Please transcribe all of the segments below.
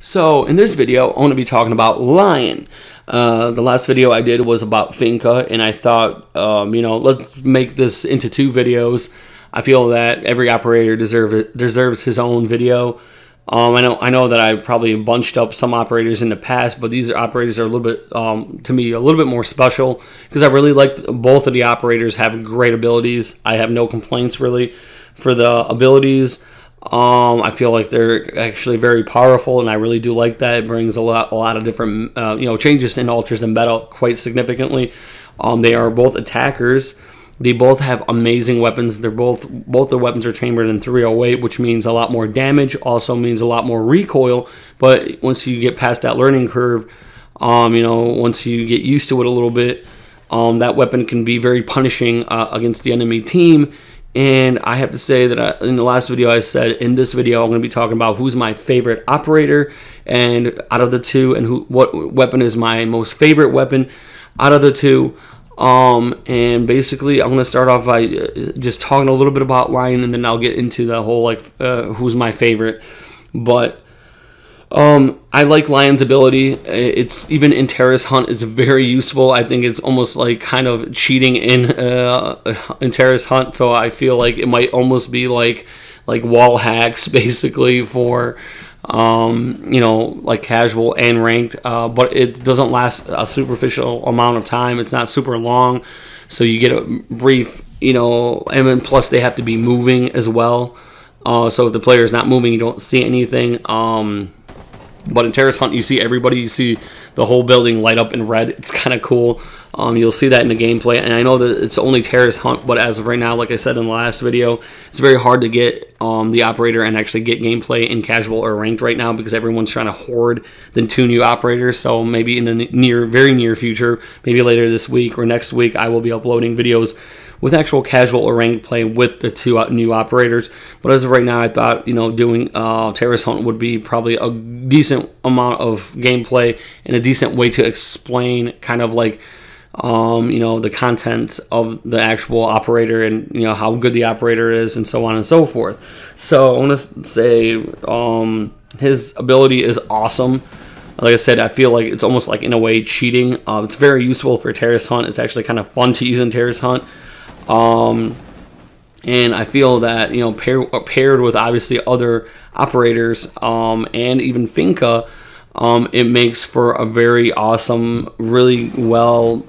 So in this video, I'm going to be talking about Lion. The last video I did was about Finca, and I thought, let's make this into two videos. I feel that every operator deserves his own video. I know that I probably bunched up some operators in the past, but these operators are a little bit, to me, a little bit more special because I really liked both of the operators have great abilities. I have no complaints really for the abilities. I feel like they're actually very powerful, and I really do like that. It brings a lot of different, changes and alters the meta quite significantly. They are both attackers. They both have amazing weapons. They're both the weapons are chambered in 308, which means a lot more damage. Also means a lot more recoil. But once you get past that learning curve, once you get used to it a little bit, that weapon can be very punishing against the enemy team. And I have to say that in the last video I said, in this video I'm going to be talking about who's my favorite operator and out of the two, and what weapon is my most favorite weapon out of the two. And basically I'm going to start off by just talking a little bit about Lion, and then I'll get into the whole who's my favorite. But I like Lion's ability. It's even in Terrace Hunt is very useful. I think it's almost like kind of cheating in Terrace Hunt. So I feel like it might almost be like wall hacks basically for like casual and ranked. But it doesn't last a superficial amount of time. It's not super long, so you get a brief, and then plus they have to be moving as well. So if the player is not moving, you don't see anything. But in Terrace Hunt, you see everybody. You see the whole building light up in red. It's kind of cool. You'll see that in the gameplay. And I know that it's only Terrace Hunt, but as of right now, like I said in the last video, it's very hard to get the operator and actually get gameplay in casual or ranked right now because everyone's trying to hoard the two new operators. So maybe in the very near future, maybe later this week or next week, I will be uploading videos with actual casual or ranked play with the two new operators. But as of right now, I thought, doing Terrace Hunt would be probably a decent amount of gameplay and a decent way to explain kind of like, the contents of the actual operator and, how good the operator is and so on and so forth. So I want to say his ability is awesome. Like I said, I feel like it's almost like in a way cheating. It's very useful for Terrace Hunt. It's actually kind of fun to use in Terrace Hunt. And I feel that, paired with obviously other operators, and even Finca, it makes for a very awesome, really well,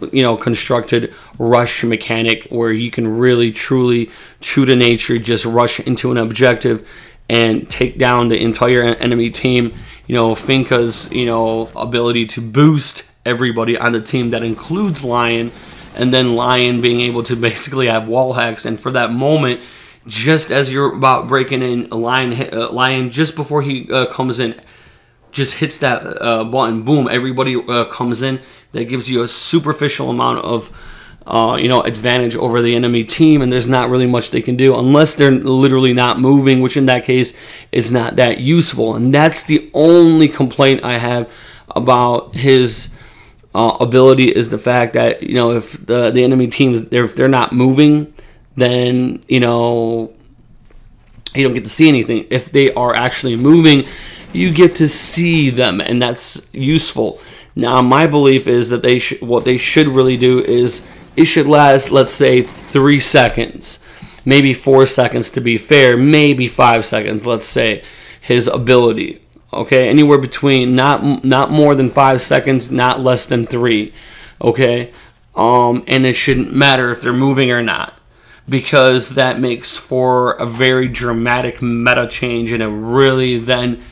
constructed rush mechanic where you can really, truly, true to nature, just rush into an objective and take down the entire enemy team. Finca's, ability to boost everybody on the team, that includes Lion. And then Lion being able to basically have wall hacks, and for that moment, just as you're about breaking in, Lion just before he comes in, just hits that button, boom, everybody comes in. That gives you a superficial amount of advantage over the enemy team, and there's not really much they can do unless they're literally not moving, which in that case is not that useful. And that's the only complaint I have about his ability, is the fact that if the enemy teams, if they're not moving, then you don't get to see anything. If they are actually moving, you get to see them, and that's useful. Now my belief is that what they should really do is it should last, let's say, 3 seconds, maybe 4 seconds to be fair, maybe 5 seconds, let's say, his ability. Okay, anywhere between not more than 5 seconds, not less than 3. Okay, and it shouldn't matter if they're moving or not, because that makes for a very dramatic meta change, and it really then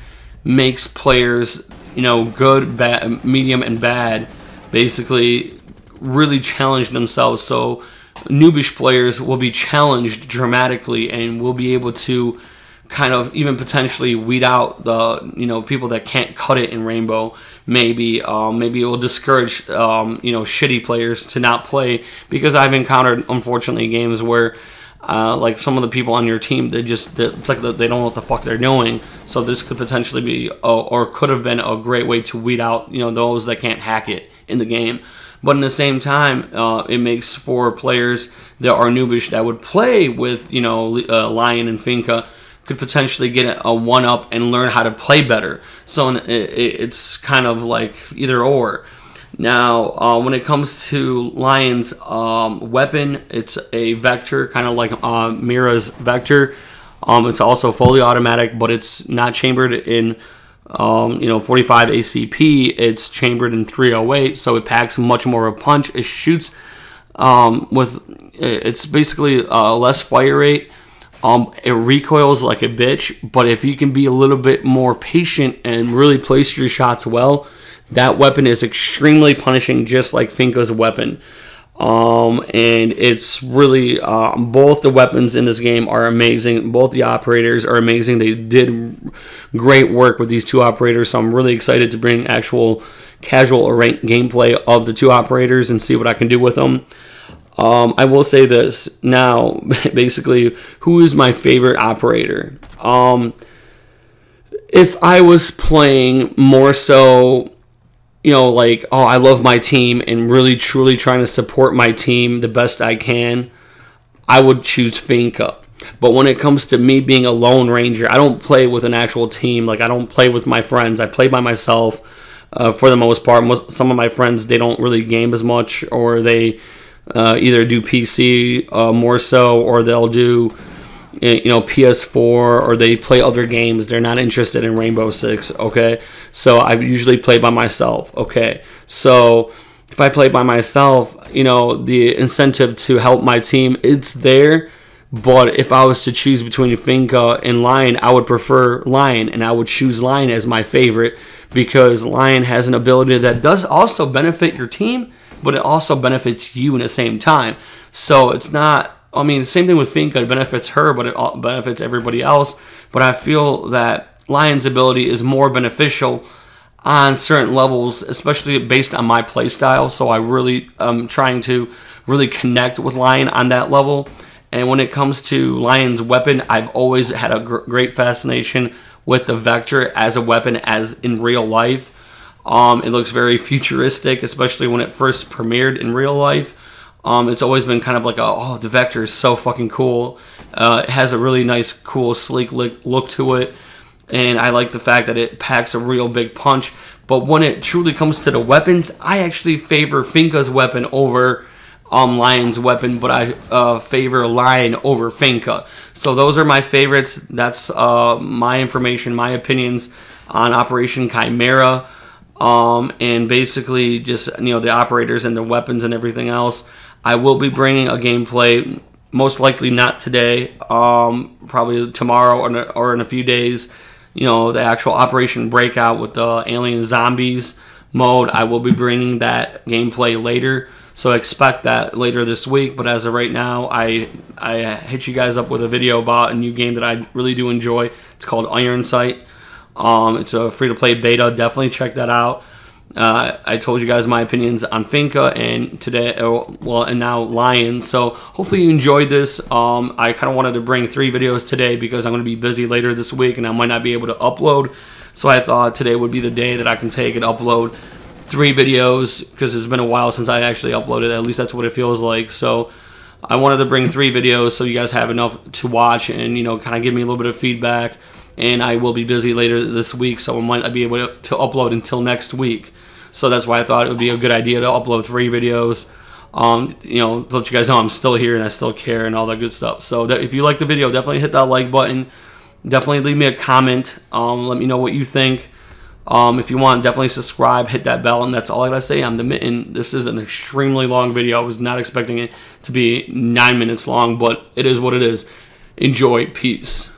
makes players, good, bad, medium, and bad, basically really challenge themselves. So noobish players will be challenged dramatically and will be able to kind of even potentially weed out the people that can't cut it in Rainbow. Maybe it will discourage shitty players to not play, because I've encountered, unfortunately, games where like some of the people on your team, it's like they don't know what the fuck they're doing. So this could potentially be or could have been a great way to weed out those that can't hack it in the game. But in the same time, it makes for players that are noobish that would play with Lion and Finca, could potentially get a 1-up and learn how to play better. So it's kind of like either or. Now, when it comes to Lion's weapon, it's a Vector, kind of like Mira's Vector. It's also fully automatic, but it's not chambered in 45 ACP. It's chambered in 308, so it packs much more of a punch. It shoots it's basically less fire rate. It recoils like a bitch, but if you can be a little bit more patient and really place your shots well, that weapon is extremely punishing, just like Finka's weapon. And it's really, both the weapons in this game are amazing. Both the operators are amazing. They did great work with these two operators, so I'm really excited to bring actual casual or ranked gameplay of the two operators and see what I can do with them. I will say this now, basically, who is my favorite operator? If I was playing more so, like, oh, I love my team and really truly trying to support my team the best I can, I would choose Finka. But when it comes to me being a lone ranger, I don't play with an actual team. Like, I don't play with my friends. I play by myself for the most part. Some of my friends, they don't really game as much, or they either do PC more so, or they'll do PS4, or they play other games. They're not interested in Rainbow Six, okay? So I usually play by myself, okay? So if I play by myself, the incentive to help my team, it's there. But if I was to choose between Finka and Lion, I would prefer Lion, and I would choose Lion as my favorite, because Lion has an ability that does also benefit your team, but it also benefits you in the same time. So it's not, same thing with Finka. It benefits her, but it benefits everybody else. But I feel that Lion's ability is more beneficial on certain levels, especially based on my playstyle. So I really am trying to really connect with Lion on that level. And when it comes to Lion's weapon, I've always had a great fascination with the Vector as a weapon, as in real life. It looks very futuristic, especially when it first premiered in real life. It's always been kind of like the Vector is so fucking cool. It has a really nice, cool, sleek look to it. And I like the fact that it packs a real big punch. But when it truly comes to the weapons, I actually favor Finka's weapon over Lion's weapon, but I favor Lion over Finka. So those are my favorites. That's my information, my opinions on Operation Chimera. And basically just, the operators and the weapons and everything else. I will be bringing a gameplay, most likely not today, probably tomorrow or in a few days. The actual Operation Breakout with the Alien Zombies mode. I will be bringing that gameplay later, so expect that later this week. But as of right now, I hit you guys up with a video about a new game that I really do enjoy. It's called Iron Sight. It's a free-to-play beta. Definitely check that out. I told you guys my opinions on Finka and today, and now Lion. So hopefully you enjoyed this. I kind of wanted to bring 3 videos today because I'm going to be busy later this week and I might not be able to upload. So I thought today would be the day that I can take and upload 3 videos, because it's been a while since I actually uploaded. At least that's what it feels like. So I wanted to bring 3 videos so you guys have enough to watch and kind of give me a little bit of feedback. And I will be busy later this week, so I might not be able to upload until next week. So that's why I thought it would be a good idea to upload 3 videos. To let you guys know I'm still here and I still care and all that good stuff. So if you like the video, definitely hit that like button. Definitely leave me a comment. Let me know what you think. If you want, definitely subscribe, hit that bell, and that's all I gotta say. I'm the Mitten. This is an extremely long video. I was not expecting it to be 9 minutes long, but it is what it is. Enjoy. Peace.